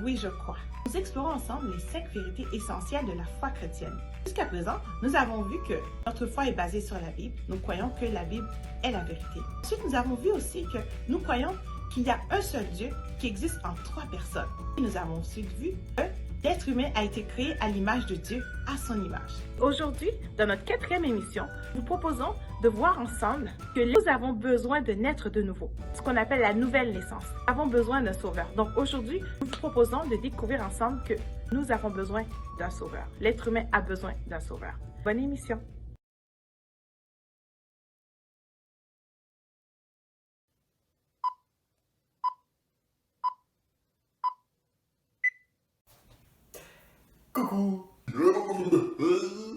Oui, je crois. Nous explorons ensemble les 5 vérités essentielles de la foi chrétienne. Jusqu'à présent, nous avons vu que notre foi est basée sur la Bible. Nous croyons que la Bible est la vérité. Ensuite, nous avons vu aussi que nous croyons qu'il y a un seul Dieu qui existe en 3 personnes. Et nous avons ensuite vu que l'être humain a été créé à l'image de Dieu, à son image. Aujourd'hui, dans notre 4e émission, nous proposons de voir ensemble que nous avons besoin de naître de nouveau, ce qu'on appelle la nouvelle naissance. Nous avons besoin d'un sauveur. Donc aujourd'hui, nous vous proposons de découvrir ensemble que nous avons besoin d'un sauveur. L'être humain a besoin d'un sauveur. Bonne émission! Coucou.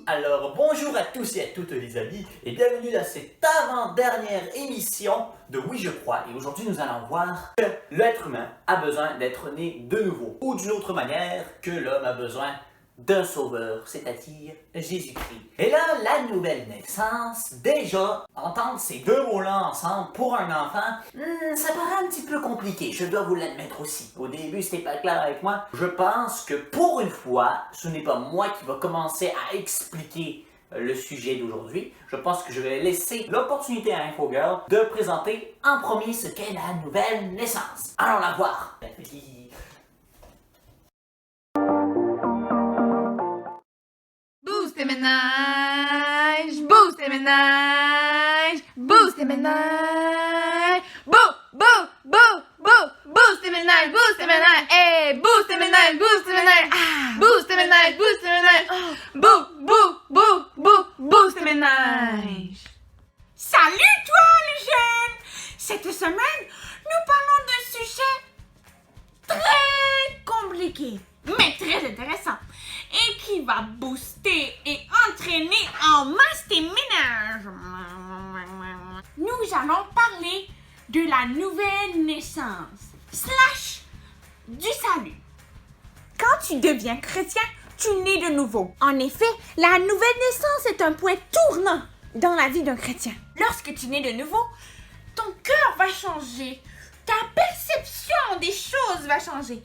Alors, bonjour à tous et à toutes les amis et bienvenue à cette avant-dernière émission de Oui je crois. Et aujourd'hui nous allons voir que l'être humain a besoin d'être né de nouveau ou d'une autre manière que l'homme a besoin d'un sauveur, c'est-à-dire Jésus-Christ. Et là, la nouvelle naissance, déjà, entendre ces deux mots-là ensemble pour un enfant, ça paraît un petit peu compliqué, je dois vous l'admettre aussi. Au début, c'était pas clair avec moi. Je pense que pour une fois, ce n'est pas moi qui va commencer à expliquer le sujet d'aujourd'hui. Je pense que je vais laisser l'opportunité à InfoGirl de présenter en premier ce qu'est la nouvelle naissance. Allons la voir. Boost et ménage, boost et ménage, boost et ménage, boost et ménage, eh, boost et ménage, boost et ménage, boost et ménage. Salut toi les jeunes! Cette semaine, nous parlons d'un sujet très compliqué, mais très intéressant, et qui va booster et entraîner en masse tes ménages. Nous allons parler de la nouvelle naissance, / du salut. Quand tu deviens chrétien, tu nais de nouveau. En effet, la nouvelle naissance est un point tournant dans la vie d'un chrétien. Lorsque tu nais de nouveau, ton cœur va changer, ta perception des choses va changer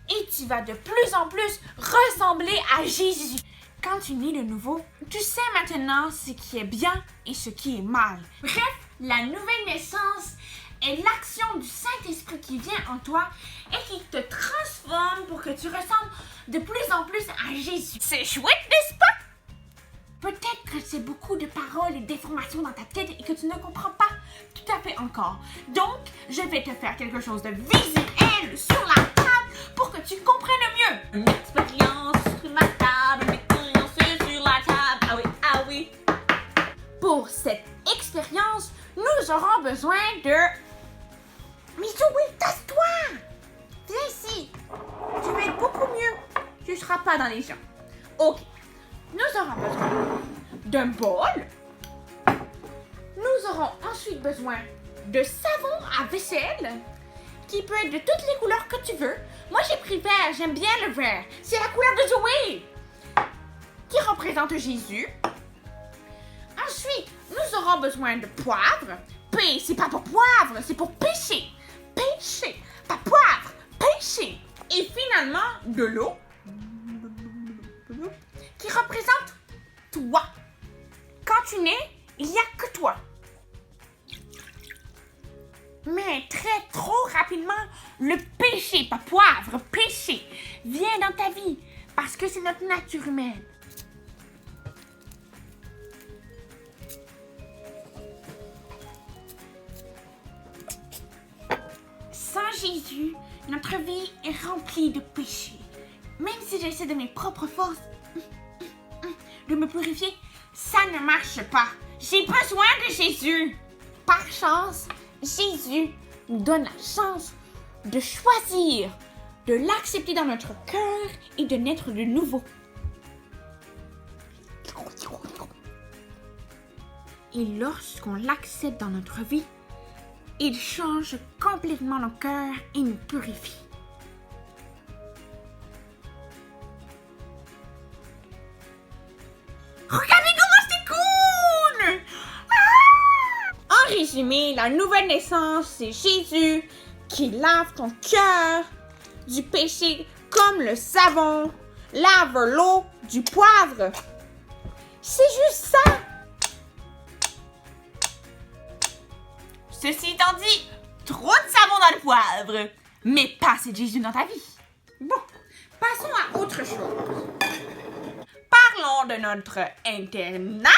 et tu vas de plus en plus ressembler à Jésus. Quand tu nais de nouveau, tu sais maintenant ce qui est bien et ce qui est mal. Bref, la nouvelle naissance est l'action du Saint-Esprit qui vient en toi et qui te transforme pour que tu ressembles de plus en plus à Jésus. C'est chouette, n'est-ce pas? Peut-être que c'est beaucoup de paroles et d'informations dans ta tête et que tu ne comprends pas tout à fait encore. Donc, je vais te faire quelque chose de visuel sur la table pour que tu comprennes mieux. Une expérience sur ma table, une expérience sur la table. Ah oui, ah oui. Pour cette expérience, nous aurons besoin de... Mais Zoé, tasse-toi! Viens ici. Tu vas être beaucoup mieux. Tu ne seras pas dans les gens. Ok. Nous aurons besoin d'un bol. Nous aurons ensuite besoin de savon à vaisselle qui peut être de toutes les couleurs que tu veux. Moi, j'ai pris vert. J'aime bien le vert. C'est la couleur de Zoé qui représente Jésus. Ensuite, nous aurons besoin de poivre. P, c'est pas pour poivre, c'est pour pêcher. Pêcher, pas poivre, pêcher. Et finalement, de l'eau qui représente toi. Quand tu nais, il n'y a que toi. Mais trop rapidement, le péché, pas poivre, péché, vient dans ta vie parce que c'est notre nature humaine. Sans Jésus, notre vie est remplie de péchés. Même si j'essaie de mes propres forces de me purifier, ça ne marche pas. J'ai besoin de Jésus. Par chance, Jésus nous donne la chance de choisir, de l'accepter dans notre cœur et de naître de nouveau. Et lorsqu'on l'accepte dans notre vie, il change complètement nos cœurs et nous purifie. Regardez comment c'est cool! En résumé, la nouvelle naissance, c'est Jésus qui lave ton cœur du péché comme le savon lave l'eau du poivre. C'est juste ça. Ceci étant dit, trop de savon dans le poivre, mais pas assez de Jésus dans ta vie. Bon, passons à autre chose. Parlons de notre international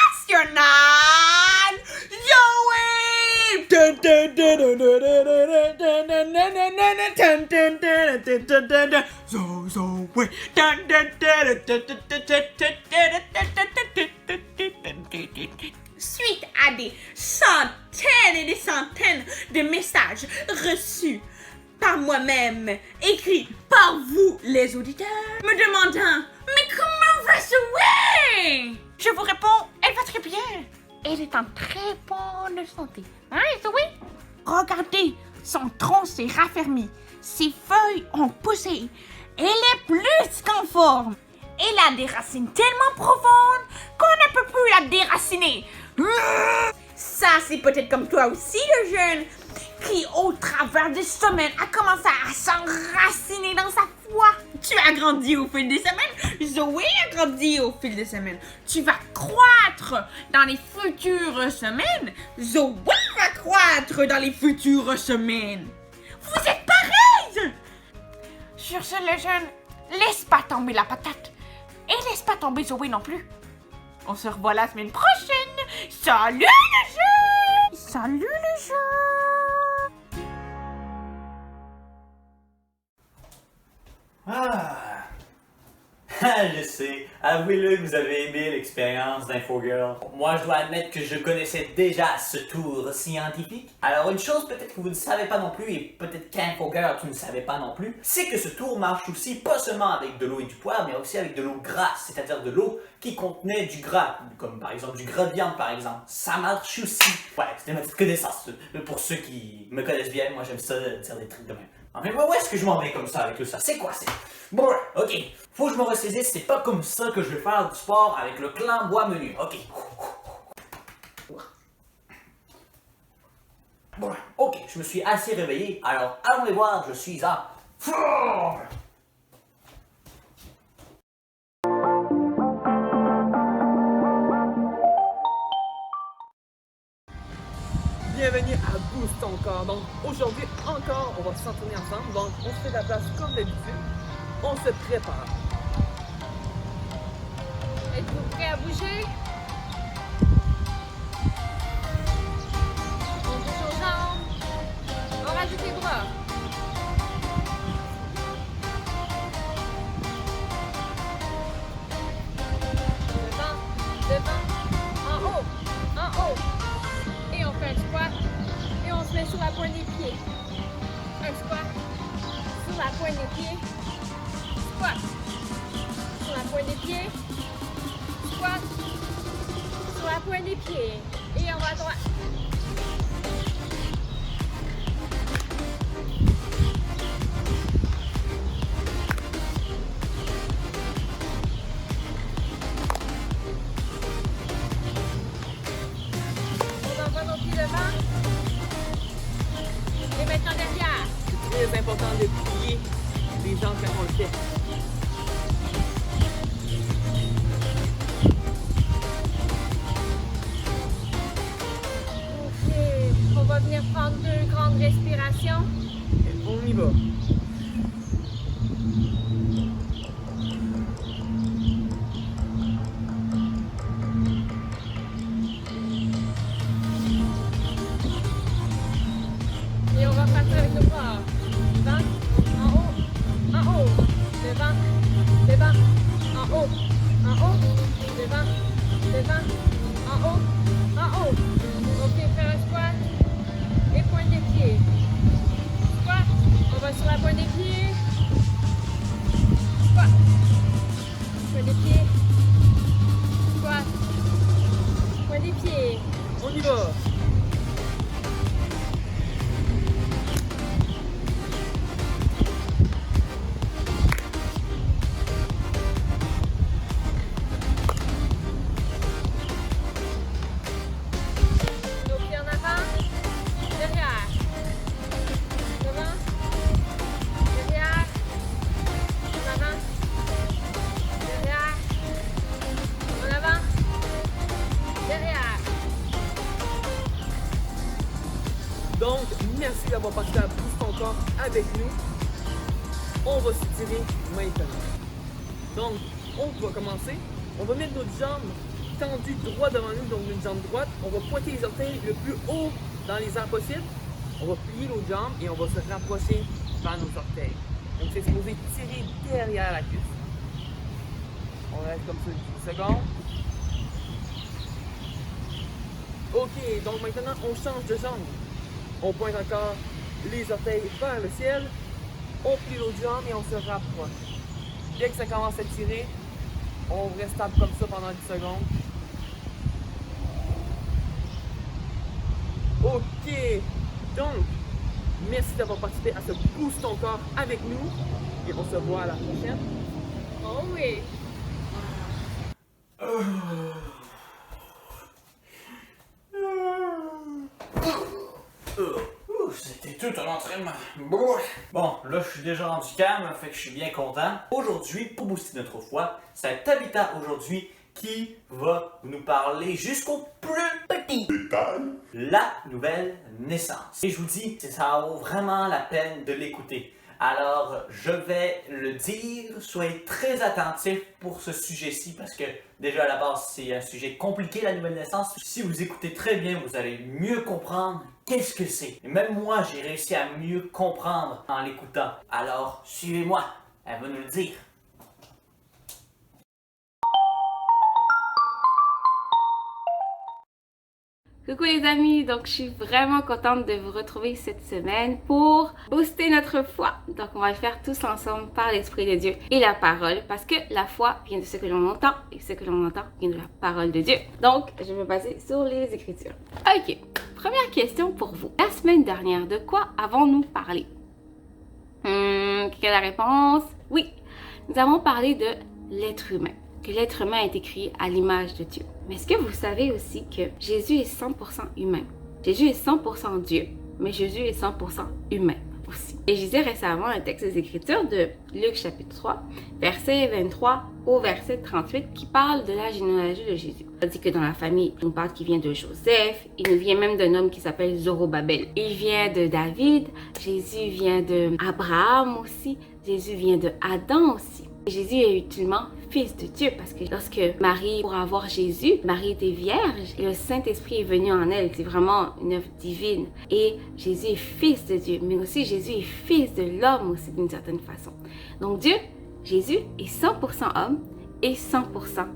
Zoé! Suite à des centaines et des centaines de messages reçus par moi-même, écrits par vous, les auditeurs, me demandant « Mais comment va Zoé ?» Je vous réponds « Elle va très bien. Elle est en très bonne santé. Hein, Zoé? Regardez, son tronc s'est raffermi. Ses feuilles ont poussé. Elle est plus qu'en forme. Elle a des racines tellement profondes qu'on ne peut plus la déraciner. Ça, c'est peut-être comme toi aussi, le jeune, qui, au travers des semaines, a commencé à s'enraciner dans sa foi. Tu as grandi au fil des semaines. Zoé a grandi au fil des semaines. Tu vas croître dans les futures semaines. Zoé va croître dans les futures semaines. Vous êtes pareils! Sur ce, le jeune, laisse pas tomber la patate. Et laisse pas tomber Zoé non plus. On se revoit la semaine prochaine. Salut les jeunes! Salut les jeunes! Je sais, avouez-le que vous avez aimé l'expérience d'InfoGirl. Moi, je dois admettre que je connaissais déjà ce tour scientifique. Alors, une chose peut-être que vous ne savez pas non plus, et peut-être qu'InfoGirl tu ne savais pas non plus, c'est que ce tour marche aussi pas seulement avec de l'eau et du poivre, mais aussi avec de l'eau grasse, c'est-à-dire de l'eau qui contenait du gras, comme par exemple du gras de viande par exemple. Ça marche aussi. Ouais, c'était ma petite connaissance. Pour ceux qui me connaissent bien, moi j'aime ça dire des trucs de même. Mais où est-ce que je m'en vais comme ça avec tout ça? C'est quoi? Bon, ok. Faut que je me ressaisisse, c'est pas comme ça que je vais faire du sport avec le clan bois menu. Ok. Bon, ok, je me suis assez réveillé, alors allons les voir, je suis à forme. Bienvenue à Boost encore. Donc aujourd'hui encore, on va s'entraîner ensemble. Donc on se fait la place comme d'habitude. On se prépare. Êtes-vous prêts à bouger? On bouge aux jambes. On rajoute les bras. Devant, en haut. Et on fait un squat. Et on se met sur la pointe des pieds. Un squat. Sur la pointe des pieds. Squat. Sur la pointe des pieds. Squat. Sur la pointe des pieds. Et on va à droite. On envoie nos pieds devant. Et maintenant derrière. C'est très important de plier les jambes quand on le fait. Ok, on va venir prendre 2 grandes respirations. On y va. Et on va partir avec nos bras. Devant, en haut, devant, en haut, devant, en haut. Ok, faire un squat et pointe des pieds. Squat, on va sur la pointe des pieds. Squat, pointe des pieds. Squat, pointe des pieds. On y va. Nos pieds en avant, derrière. Devant, derrière, avec nous, on va s'étirer maintenant. Donc, on va commencer. On va mettre notre jambe tendue droit devant nous, donc une jambe droite. On va pointer les orteils le plus haut dans les airs possible. On va plier nos jambes et on va se rapprocher vers nos orteils. Donc, c'est supposé tirer derrière la cuisse. On reste comme ça 10 secondes. Ok, donc maintenant, on change de jambe. On pointe encore les orteils vers le ciel. On plie l'autre jambe et on se rapproche. Dès que ça commence à tirer, on reste stable comme ça pendant 10 secondes. Ok, donc, merci d'avoir participé à ce Boost ton corps avec nous. Et on se voit à la prochaine. Oh oui. C'était tout un entraînement. Bon, là, je suis déjà rendu calme, fait que je suis bien content. Aujourd'hui, pour booster notre foi, c'est Tabitha aujourd'hui qui va nous parler jusqu'au plus petit détail, la nouvelle naissance. Et je vous dis, ça vaut vraiment la peine de l'écouter. Alors, je vais le dire, soyez très attentifs pour ce sujet-ci parce que déjà à la base, c'est un sujet compliqué, la nouvelle naissance. Si vous écoutez très bien, vous allez mieux comprendre qu'est-ce que c'est. Et même moi, j'ai réussi à mieux comprendre en l'écoutant. Alors, suivez-moi, elle va nous le dire. Coucou les amis, donc je suis vraiment contente de vous retrouver cette semaine pour booster notre foi. Donc on va le faire tous ensemble par l'Esprit de Dieu et la parole parce que la foi vient de ce que l'on entend et ce que l'on entend vient de la parole de Dieu. Donc je vais me baser sur les Écritures. Ok, première question pour vous. La semaine dernière, de quoi avons-nous parlé? Quelle est la réponse? Oui, nous avons parlé de l'être humain. Que l'être humain a été créé à l'image de Dieu. Mais est-ce que vous savez aussi que Jésus est 100% humain? Jésus est 100% Dieu, mais Jésus est 100% humain aussi. Et je lisais récemment un texte des Écritures de Luc chapitre 3, verset 23 au verset 38 qui parle de la généalogie de Jésus. On dit que dans la famille, on parle qu'il vient de Joseph, il nous vient même d'un homme qui s'appelle Zorobabel. Il vient de David, Jésus vient de Abraham aussi, Jésus vient de Adam aussi. Jésus est utilement fils de Dieu parce que lorsque Marie, pour avoir Jésus, Marie était vierge et le Saint-Esprit est venu en elle. C'est vraiment une œuvre divine. Et Jésus est fils de Dieu, mais aussi Jésus est fils de l'homme aussi d'une certaine façon. Donc Dieu, Jésus est 100% homme et 100%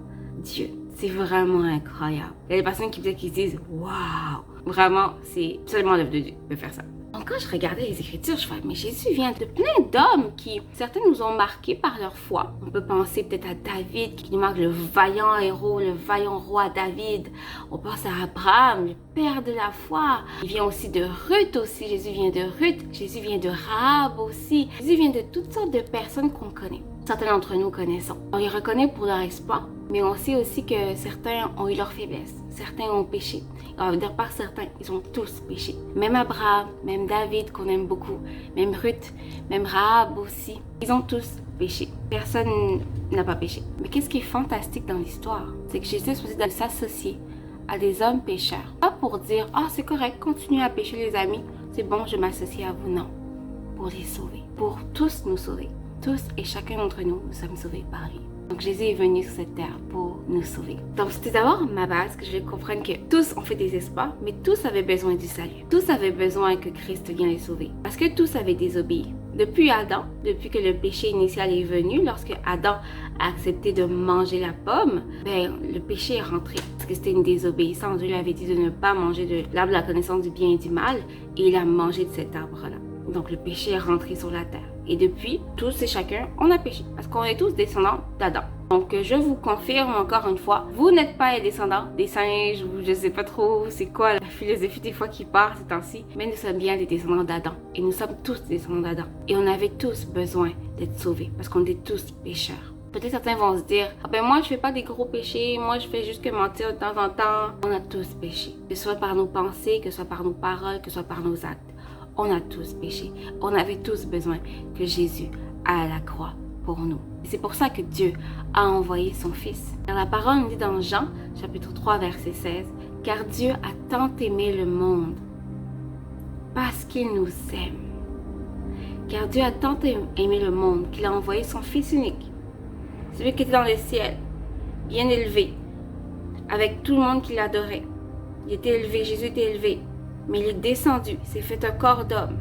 Dieu. C'est vraiment incroyable. Il y a des personnes qui se disent « Waouh !» Vraiment, c'est seulement l'œuvre de Dieu de faire ça. Donc quand je regardais les Écritures, je voyais, mais Jésus vient de plein d'hommes qui, certains nous ont marqués par leur foi. On peut penser peut-être à David, qui nous marque le vaillant héros, le vaillant roi David. On pense à Abraham, le père de la foi. Il vient aussi de Ruth aussi, Jésus vient de Ruth. Jésus vient de Rahab aussi. Jésus vient de toutes sortes de personnes qu'on connaît. Certains d'entre nous connaissons. On les reconnaît pour leur exploit, mais on sait aussi que certains ont eu leur faiblesse. Certains ont péché. On va dire par certains, ils ont tous péché. Même Abraham, même David qu'on aime beaucoup, même Ruth, même Rahab aussi. Ils ont tous péché. Personne n'a pas péché. Mais qu'est-ce qui est fantastique dans l'histoire? C'est que Jésus est supposé de s'associer à des hommes pécheurs. Pas pour dire, ah c'est correct, continuez à pécher les amis, c'est bon, je m'associe à vous. Non. Pour les sauver. Pour tous nous sauver. Tous et chacun d'entre nous, nous sommes sauvés par lui. Donc Jésus est venu sur cette terre pour nous sauver. Donc c'était d'abord ma base que je vais comprendre que tous ont fait des espoirs, mais tous avaient besoin du salut. Tous avaient besoin que Christ vienne les sauver. Parce que tous avaient désobéi. Depuis Adam, depuis que le péché initial est venu, lorsque Adam a accepté de manger la pomme, le péché est rentré. Parce que c'était une désobéissance. Dieu lui avait dit de ne pas manger de l'arbre de la connaissance du bien et du mal, et il a mangé de cet arbre-là. Donc le péché est rentré sur la terre. Et depuis, tous et chacun, on a péché. Parce qu'on est tous descendants d'Adam. Donc je vous confirme encore une fois, vous n'êtes pas les descendants des singes ou je sais pas trop c'est quoi la philosophie des fois qui part ces temps-ci. Mais nous sommes bien des descendants d'Adam. Et nous sommes tous des descendants d'Adam. Et on avait tous besoin d'être sauvés. Parce qu'on est tous pécheurs. Peut-être certains vont se dire, ah ben moi je fais pas des gros péchés, moi je fais juste que mentir de temps en temps. On a tous péché. Que ce soit par nos pensées, que ce soit par nos paroles, que ce soit par nos actes. On a tous péché. On avait tous besoin que Jésus aille à la croix pour nous. Et c'est pour ça que Dieu a envoyé son Fils. Dans la parole, on dit dans Jean, chapitre 3, verset 16, « Car Dieu a tant aimé le monde parce qu'il nous aime, Car Dieu a tant aimé le monde qu'il a envoyé son Fils unique, celui qui était dans les ciels, bien élevé, avec tout le monde qui l'adorait. Il était élevé, Jésus était élevé, mais il est descendu, s'est fait un corps d'homme,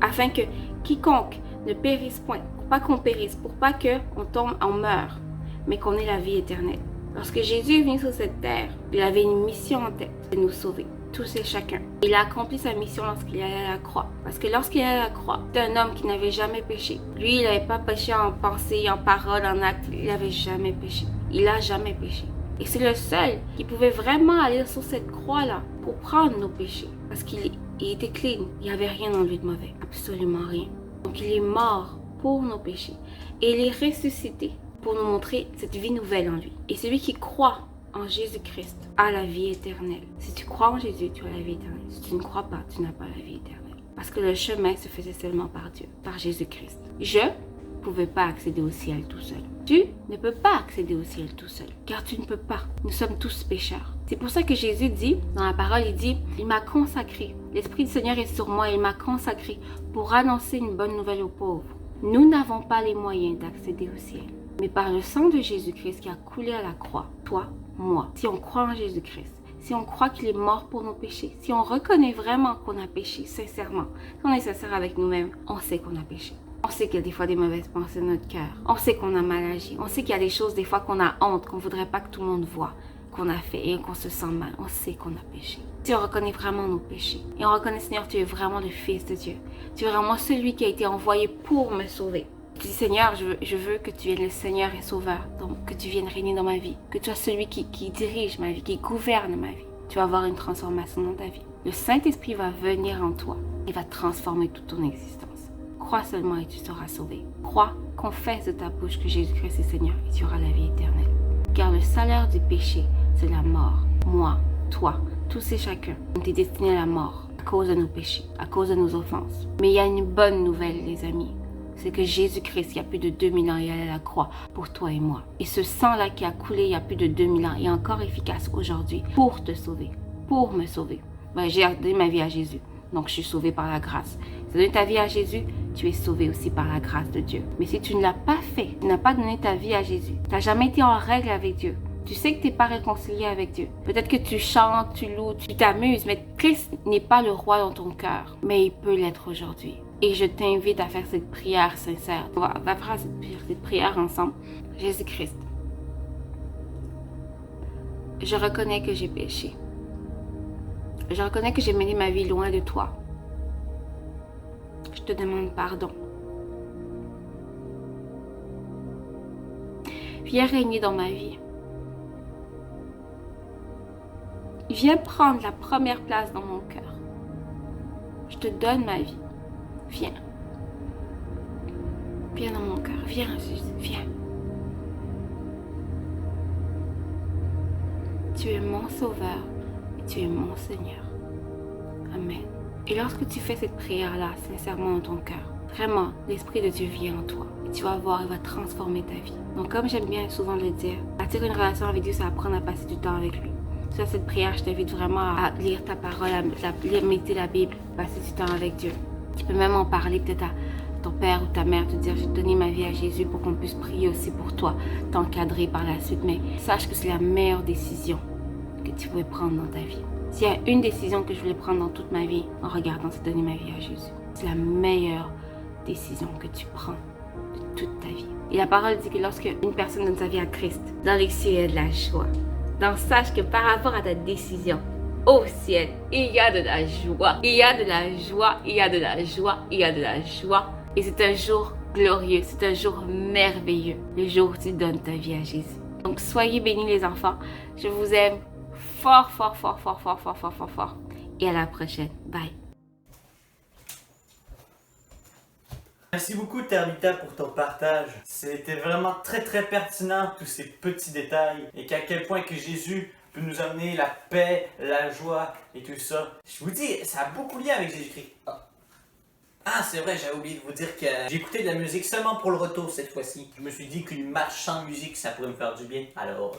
afin que quiconque ne périsse point, pour pas qu'on périsse, pour pas qu'on tombe, on meure, mais qu'on ait la vie éternelle. Lorsque Jésus est venu sur cette terre, il avait une mission en tête, de nous sauver, tous et chacun. Il a accompli sa mission lorsqu'il est allé à la croix. Parce que lorsqu'il est allé à la croix, c'était un homme qui n'avait jamais péché. Lui, il n'avait pas péché en pensée, en parole, en acte. Il n'avait jamais péché. Il n'a jamais péché. Et c'est le seul qui pouvait vraiment aller sur cette croix-là pour prendre nos péchés. Parce qu'il était clean. Il n'y avait rien en lui de mauvais. Absolument rien. Donc il est mort pour nos péchés. Et il est ressuscité pour nous montrer cette vie nouvelle en lui. Et celui qui croit en Jésus-Christ a la vie éternelle. Si tu crois en Jésus, tu as la vie éternelle. Si tu ne crois pas, tu n'as pas la vie éternelle. Parce que le chemin se faisait seulement par Dieu, par Jésus-Christ. Je ne pouvais pas accéder au ciel tout seul. Tu ne peux pas accéder au ciel tout seul, car tu ne peux pas. Nous sommes tous pécheurs. C'est pour ça que Jésus dit, dans la parole, il dit, il m'a consacré. L'Esprit du Seigneur est sur moi, il m'a consacré pour annoncer une bonne nouvelle aux pauvres. Nous n'avons pas les moyens d'accéder au ciel. Mais par le sang de Jésus-Christ qui a coulé à la croix, toi, moi, si on croit en Jésus-Christ, si on croit qu'il est mort pour nos péchés, si on reconnaît vraiment qu'on a péché, sincèrement, si on est sincère avec nous-mêmes, on sait qu'on a péché. On sait qu'il y a des fois des mauvaises pensées dans notre cœur. On sait qu'on a mal agi. On sait qu'il y a des choses des fois qu'on a honte, qu'on ne voudrait pas que tout le monde voit, qu'on a fait et qu'on se sent mal. On sait qu'on a péché. Si on reconnaît vraiment nos péchés et on reconnaît, Seigneur, tu es vraiment le Fils de Dieu. Tu es vraiment celui qui a été envoyé pour me sauver. Tu dis, Seigneur, je veux que tu viennes le Seigneur et Sauveur, donc que tu viennes régner dans ma vie, que tu sois celui qui dirige ma vie, qui gouverne ma vie. Tu vas avoir une transformation dans ta vie. Le Saint-Esprit va venir en toi et va transformer toute ton existence. Crois seulement et tu seras sauvé. Crois, confesse de ta bouche que Jésus-Christ est Seigneur et tu auras la vie éternelle. Car le salaire du péché, c'est la mort. Moi, toi, tous et chacun, on est destinés à la mort à cause de nos péchés, à cause de nos offenses. Mais il y a une bonne nouvelle, les amis. C'est que Jésus-Christ, il y a plus de 2000 ans, il est allé à la croix pour toi et moi. Et ce sang-là qui a coulé il y a plus de 2000 ans est encore efficace aujourd'hui pour te sauver, pour me sauver. Ben, j'ai donné ma vie à Jésus, donc je suis sauvée par la grâce. Si tu as donné ta vie à Jésus, tu es sauvé aussi par la grâce de Dieu. Mais si tu ne l'as pas fait, tu n'as pas donné ta vie à Jésus, tu n'as jamais été en règle avec Dieu, tu sais que tu n'es pas réconcilié avec Dieu. Peut-être que tu chantes, tu loues, tu t'amuses, mais Christ n'est pas le roi dans ton cœur, mais il peut l'être aujourd'hui. Et je t'invite à faire cette prière sincère. On va faire cette prière ensemble. Jésus-Christ, je reconnais que j'ai péché. Je reconnais que j'ai mené ma vie loin de toi. Je te demande pardon. Viens régner dans ma vie. Viens prendre la première place dans mon cœur. Je te donne ma vie. Viens. Viens dans mon cœur. Viens, Jésus. Viens. Tu es mon sauveur et tu es mon Seigneur. Amen. Et lorsque tu fais cette prière-là, sincèrement dans ton cœur, vraiment, l'Esprit de Dieu vient en toi. Et tu vas voir, il va transformer ta vie. Donc, comme j'aime bien souvent le dire, bâtir une relation avec Dieu, c'est apprendre à passer du temps avec lui. Tu as cette prière, je t'invite vraiment à lire ta parole, à méditer la Bible, passer du temps avec Dieu. Tu peux même en parler peut-être à ton père ou ta mère, te dire j'ai donné ma vie à Jésus pour qu'on puisse prier aussi pour toi, t'encadrer par la suite. Mais sache que c'est la meilleure décision que tu pouvais prendre dans ta vie. S'il y a une décision que je voulais prendre dans toute ma vie, en regardant, c'est donner ma vie à Jésus. C'est la meilleure décision que tu prends de toute ta vie. Et la parole dit que lorsque une personne donne sa vie à Christ, dans les cieux, il y a de la joie. Donc sache que par rapport à ta décision, au ciel, il y a de la joie. Il y a de la joie, il y a de la joie, il y a de la joie. Et c'est un jour glorieux, c'est un jour merveilleux. Le jour où tu donnes ta vie à Jésus. Donc soyez bénis les enfants. Je vous aime fort, fort, fort, fort, fort, fort, fort, fort, fort. Et à la prochaine. Bye. Merci beaucoup Tabitha pour ton partage. C'était vraiment très très pertinent tous ces petits détails et qu'à quel point que Jésus peut nous amener la paix, la joie et tout ça. Je vous dis, ça a beaucoup de lien avec Jésus-Christ. Ah, c'est vrai, j'avais oublié de vous dire que j'ai écouté de la musique seulement pour le retour cette fois-ci. Je me suis dit qu'une marche sans musique, ça pourrait me faire du bien. Alors,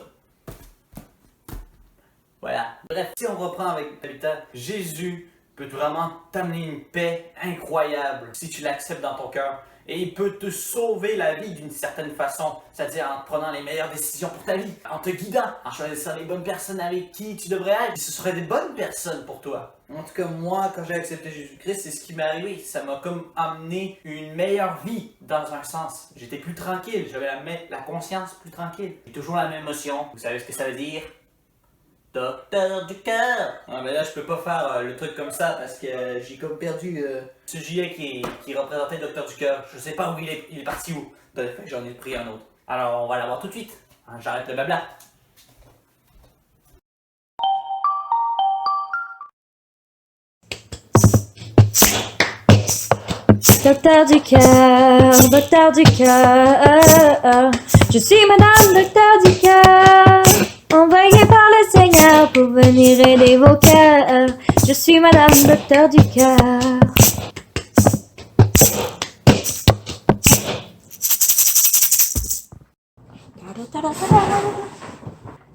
voilà. Bref, si on reprend avec Tabitha, Jésus peut vraiment t'amener une paix incroyable si tu l'acceptes dans ton cœur. Et il peut te sauver la vie d'une certaine façon, c'est-à-dire en prenant les meilleures décisions pour ta vie, en te guidant, en choisissant les bonnes personnes avec qui tu devrais être. Ce seraient des bonnes personnes pour toi. En tout cas, moi, quand j'ai accepté Jésus-Christ, c'est ce qui m'est arrivé. Ça m'a comme amené une meilleure vie dans un sens. J'étais plus tranquille, j'avais la conscience plus tranquille. J'ai toujours la même émotion. Vous savez ce que ça veut dire? Docteur du cœur! Ah, mais là, je peux pas faire le truc comme ça parce que j'ai comme perdu ce gilet qui représentait le docteur du cœur. Je sais pas où il est parti où. Donc, j'en ai pris un autre. Alors, on va l'avoir tout de suite. Hein, j'arrête le blabla. Docteur du cœur, docteur du cœur, je suis Madame Docteur du cœur, envoyée par le Seigneur pour venir aider vos cœurs. Je suis Madame Docteur du cœur.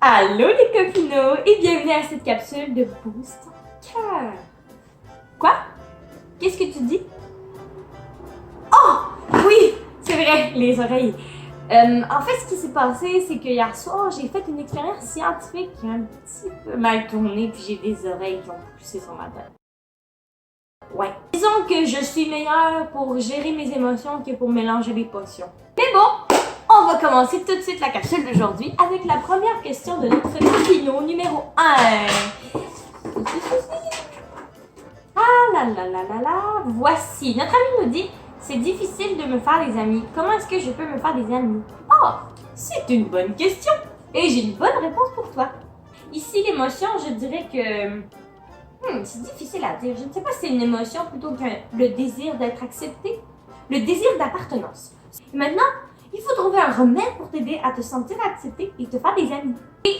Allô les copinots et bienvenue à cette capsule de Boost Cœur. Quoi? Qu'est-ce que tu dis? Oh! Oui! C'est vrai, les oreilles. En fait, ce qui s'est passé, c'est que hier soir, j'ai fait une expérience scientifique qui a un petit peu mal tourné, puis j'ai des oreilles qui ont poussé sur ma tête. Ouais. Disons que je suis meilleure pour gérer mes émotions que pour mélanger les potions. Mais bon, on va commencer tout de suite la capsule d'aujourd'hui avec la première question de notre copino numéro 1. Ah là là là là là. Voici. Notre ami nous dit: c'est difficile de me faire des amis. Comment est-ce que je peux me faire des amis? Oh, c'est une bonne question. Et j'ai une bonne réponse pour toi. Ici, l'émotion, je dirais que... c'est difficile à dire. Je ne sais pas si c'est une émotion plutôt que le désir d'être accepté. Le désir d'appartenance. Et maintenant, il faut trouver un remède pour t'aider à te sentir accepté et te faire des amis. Et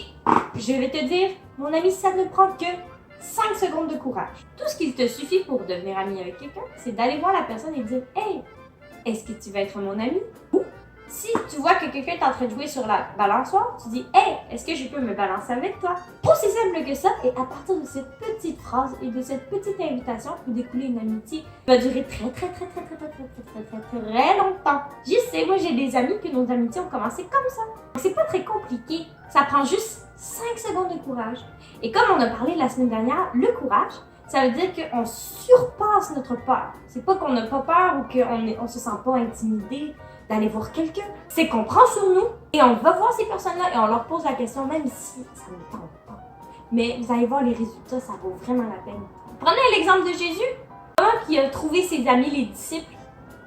je vais te dire, mon ami, ça ne prend que 5 secondes de courage. Tout ce qu'il te suffit pour devenir ami avec quelqu'un, c'est d'aller voir la personne et dire: hey, est-ce que tu veux être mon ami? Ou si tu vois que quelqu'un est en train de jouer sur la balançoire, tu dis: hey, est-ce que je peux me balancer avec toi? Aussi simple que ça, et à partir de cette petite phrase et de cette petite invitation peut découler une amitié qui va durer très longtemps. Je sais, moi j'ai des amis que nos amitiés ont commencé comme ça. C'est pas très compliqué, ça prend juste 5 secondes de courage. Et comme on a parlé la semaine dernière, le courage, ça veut dire qu'on surpasse notre peur. C'est pas qu'on n'a pas peur ou qu'on se sent pas intimidé d'aller voir quelqu'un. C'est qu'on prend sur nous et on va voir ces personnes-là et on leur pose la question, même si ça ne tente pas. Mais vous allez voir les résultats, ça vaut vraiment la peine. Prenez l'exemple de Jésus. Un qui a trouvé ses amis, les disciples.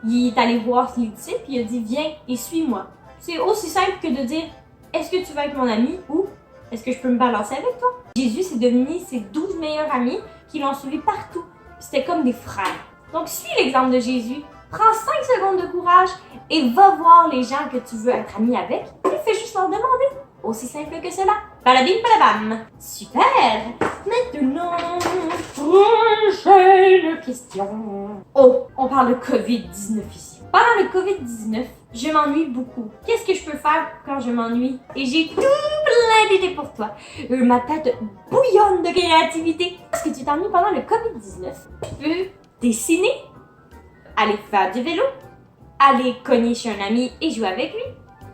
Il est allé voir les disciples et il a dit: viens et suis-moi. C'est aussi simple que de dire: est-ce que tu veux être mon ami? Ou est-ce que je peux me balancer avec toi? Jésus s'est devenu ses 12 meilleurs amis qui l'ont suivi partout. C'était comme des frères. Donc, suis l'exemple de Jésus. Prends 5 secondes de courage et va voir les gens que tu veux être ami avec. Et fais juste leur demander. Aussi simple que cela. Balabim, balabam. Super! Maintenant, prochaine question. Oh, on parle de COVID-19 ici. Pendant le COVID-19, je m'ennuie beaucoup. Qu'est-ce que je peux faire quand je m'ennuie? Et j'ai tout plein d'idées pour toi. Ma tête bouillonne de créativité. Est-ce que tu t'ennuies pendant le COVID-19? Tu peux dessiner, aller faire du vélo, aller cogner chez un ami et jouer avec lui.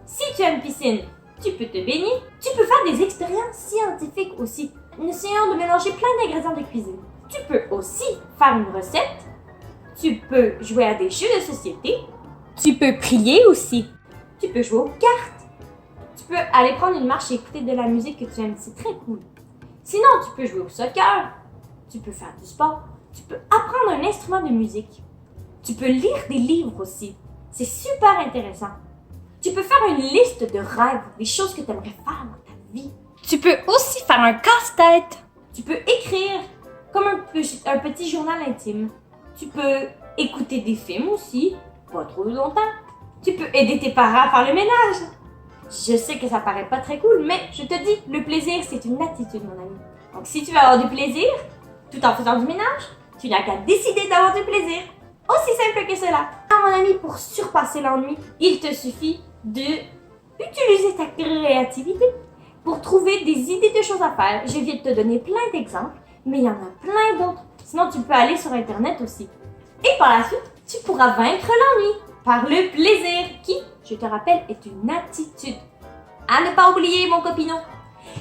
Si tu as une piscine, tu peux te baigner. Tu peux faire des expériences scientifiques aussi, en essayant de mélanger plein d'ingrédients de cuisine. Tu peux aussi faire une recette. Tu peux jouer à des jeux de société. Tu peux prier aussi. Tu peux jouer aux cartes. Tu peux aller prendre une marche et écouter de la musique que tu aimes, c'est très cool. Sinon, tu peux jouer au soccer. Tu peux faire du sport. Tu peux apprendre un instrument de musique. Tu peux lire des livres aussi. C'est super intéressant. Tu peux faire une liste de rêves, des choses que tu aimerais faire dans ta vie. Tu peux aussi faire un casse-tête. Tu peux écrire comme un petit journal intime. Tu peux écouter des films aussi, pas trop longtemps. Tu peux aider tes parents à faire le ménage. Je sais que ça paraît pas très cool, mais je te dis, le plaisir, c'est une attitude, mon ami. Donc si tu veux avoir du plaisir, tout en faisant du ménage, tu n'as qu'à décider d'avoir du plaisir. Aussi simple que cela. Alors, mon ami, pour surpasser l'ennui, il te suffit d'utiliser ta créativité pour trouver des idées de choses à faire. Je viens de te donner plein d'exemples, Mais il y en a plein d'autres. Sinon, tu peux aller sur Internet aussi. Et par la suite, tu pourras vaincre l'ennui par le plaisir, qui, je te rappelle, est une attitude. À ne pas oublier, mon copinon.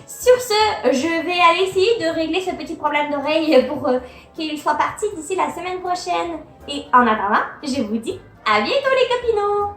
Sur ce, je vais aller essayer de régler ce petit problème d'oreille pour qu'il soit parti d'ici la semaine prochaine. Et en attendant, je vous dis à bientôt les copinots!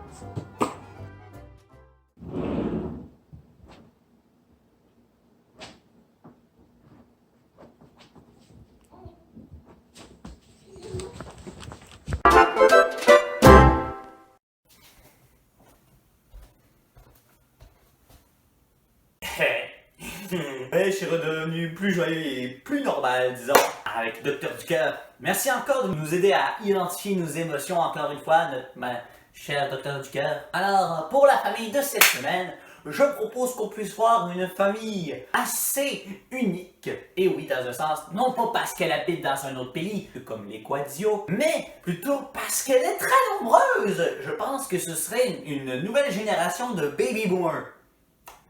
Je suis redevenu plus joyeux et plus normal, disons, avec Docteur du Cœur. Merci encore de nous aider à identifier nos émotions, encore une fois, ma chère Docteur du Cœur. Alors, pour la famille de cette semaine, je propose qu'on puisse voir une famille assez unique. Et oui, dans un sens, non pas parce qu'elle habite dans un autre pays, comme les Quadio, mais plutôt parce qu'elle est très nombreuse. Je pense que ce serait une nouvelle génération de baby boomers.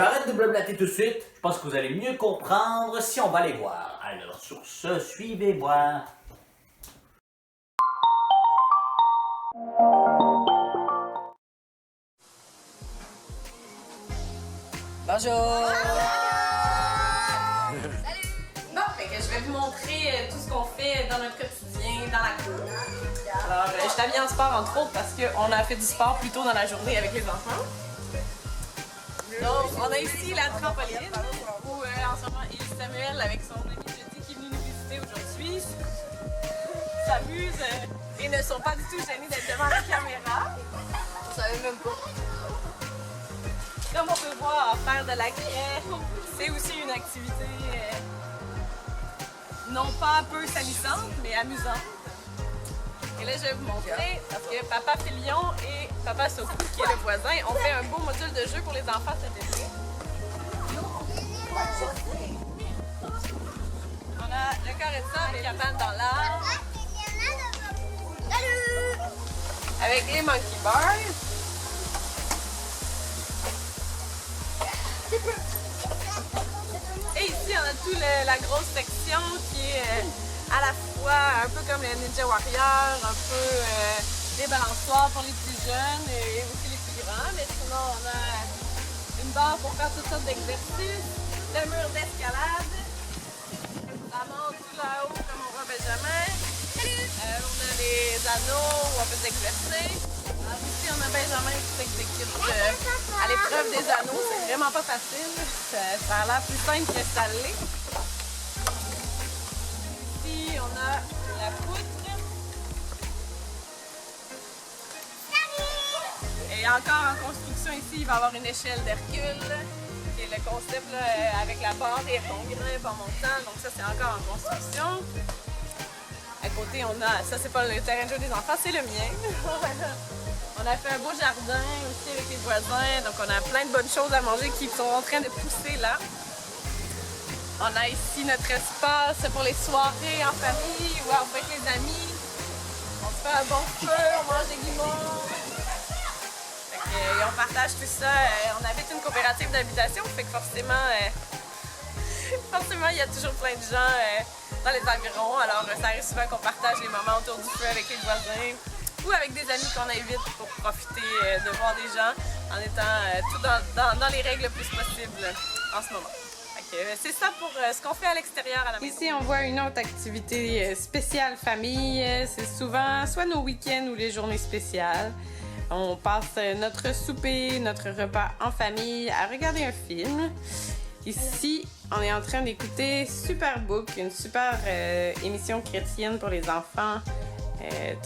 J'arrête de blablater tout de suite, je pense que vous allez mieux comprendre si on va les voir. Alors sur ce, suivez-moi. Bonjour! Salut! Bon, fait que je vais vous montrer tout ce qu'on fait dans notre quotidien, dans la cour. Alors, je suis habillée en sport entre autres parce qu'on a fait du sport plus tôt dans la journée avec les enfants. Donc, on a ici la trampoline où en ce moment, il Samuel avec son ami Jetty qui est venu nous visiter aujourd'hui s'amusent et ne sont pas du tout gênés d'être devant la caméra. On savait même pas. Comme on peut voir, faire de la craie, c'est aussi une activité non pas peu salissante, mais amusante. Et là, je vais vous montrer, parce que Papa Filion et Papa Sophie, qui est le voisin, ont fait un beau module de jeu pour les enfants cet été. On a le carré de sable, les cabanes dans l'arbre. Avec les monkey bars. Et ici, on a toute la grosse section qui est à la fois un peu comme les Ninja Warrior, un peu des balançoires pour les plus jeunes et aussi les plus grands. Mais sinon, on a une barre pour faire toutes sortes d'exercices, le mur d'escalade, ça monte tout là-haut comme on voit Benjamin. On a les anneaux où on peut s'exercer. Ici, on a Benjamin qui s'exécute à l'épreuve des anneaux. C'est vraiment pas facile. Ça a l'air plus simple que ça l'est. Ici, on a la poutre. Et encore en construction ici, il va y avoir une échelle d'Hercule. Qui est le concept là, avec la barre et on grimpe en montant. Donc ça, c'est encore en construction. À côté, on a, ça c'est pas le terrain de jeu des enfants, c'est le mien. On a fait un beau jardin aussi avec les voisins, donc on a plein de bonnes choses à manger qui sont en train de pousser là. On a ici notre espace pour les soirées en famille ou avec les amis. On se fait un bon feu, on mange des limons. Et on partage tout ça. On habite une coopérative d'habitation, fait que forcément, il y a toujours plein de gens dans les environs. Alors ça arrive souvent qu'on partage les moments autour du feu avec les voisins ou avec des amis qu'on invite pour profiter de voir des gens en étant tout dans les règles le plus possible en ce moment. C'est ça pour ce qu'on fait à l'extérieur à la maison. Ici, on voit une autre activité spéciale famille. C'est souvent soit nos week-ends ou les journées spéciales. On passe notre souper, notre repas en famille à regarder un film. Ici, on est en train d'écouter Superbook, une super émission chrétienne pour les enfants.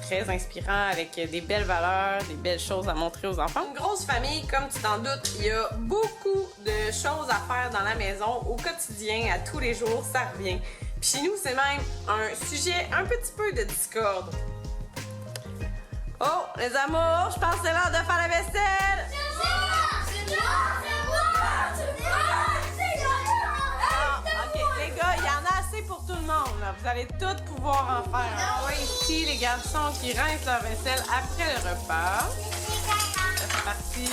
Très inspirant avec des belles valeurs, des belles choses à montrer aux enfants. Une grosse famille, comme tu t'en doutes, il y a beaucoup de choses à faire dans la maison au quotidien, à tous les jours, ça revient. Puis chez nous, c'est même un sujet un petit peu de discorde. Oh, les amours, je pense que c'est l'heure de faire la vaisselle! Les gars, il y en a assez pour tout le monde. Là. Vous allez tous pouvoir en faire. On voit ici les garçons qui rincent leur vaisselle après le repas. Ça fait partie de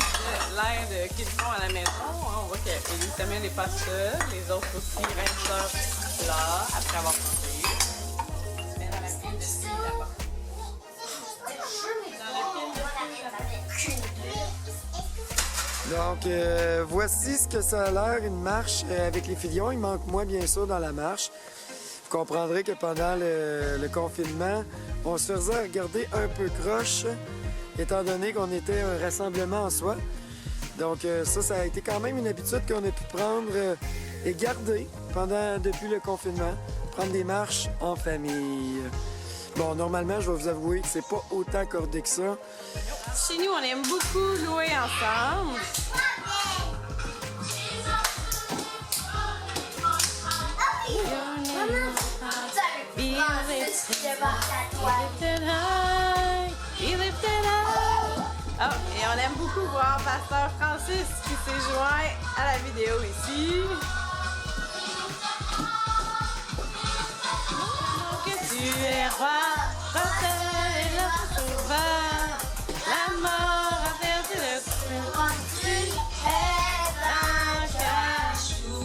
l'aide qu'ils font à la maison. On voit qu'Élise Samuel n'est pas seule, les autres aussi restent là après avoir mangé. Mais dans la pile de fil là-bas. Donc, voici ce que ça a l'air, une marche avec les filions. Il manque moi, bien sûr, dans la marche. Vous comprendrez que pendant le confinement, on se faisait regarder un peu croche, étant donné qu'on était un rassemblement en soi. Donc, ça a été quand même une habitude qu'on a pu prendre et garder depuis le confinement, prendre des marches en famille. Bon, normalement, je vais vous avouer que c'est pas autant cordé que ça. Chez nous, on aime beaucoup louer ensemble. Oh, et on aime beaucoup voir Pasteur Francis qui s'est joint à la vidéo ici. Que tu es roi, et le sauveur, la mort a perdu le trône. Tu es un cachou.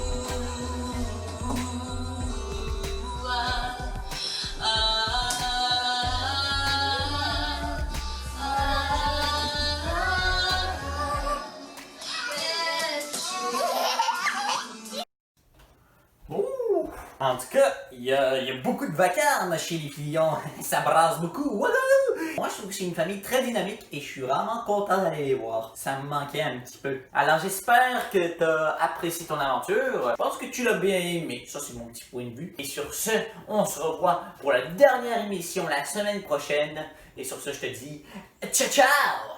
Ouh! En tout cas, il y a beaucoup de vacarme chez les filions. Ça brasse beaucoup. Wouhou! Moi, je trouve que c'est une famille très dynamique et je suis vraiment content d'aller les voir. Ça me manquait un petit peu. Alors, j'espère que tu as apprécié ton aventure. Je pense que tu l'as bien aimé. Ça, c'est mon petit point de vue. Et sur ce, on se revoit pour la dernière émission la semaine prochaine. Et sur ce, je te dis ciao, ciao!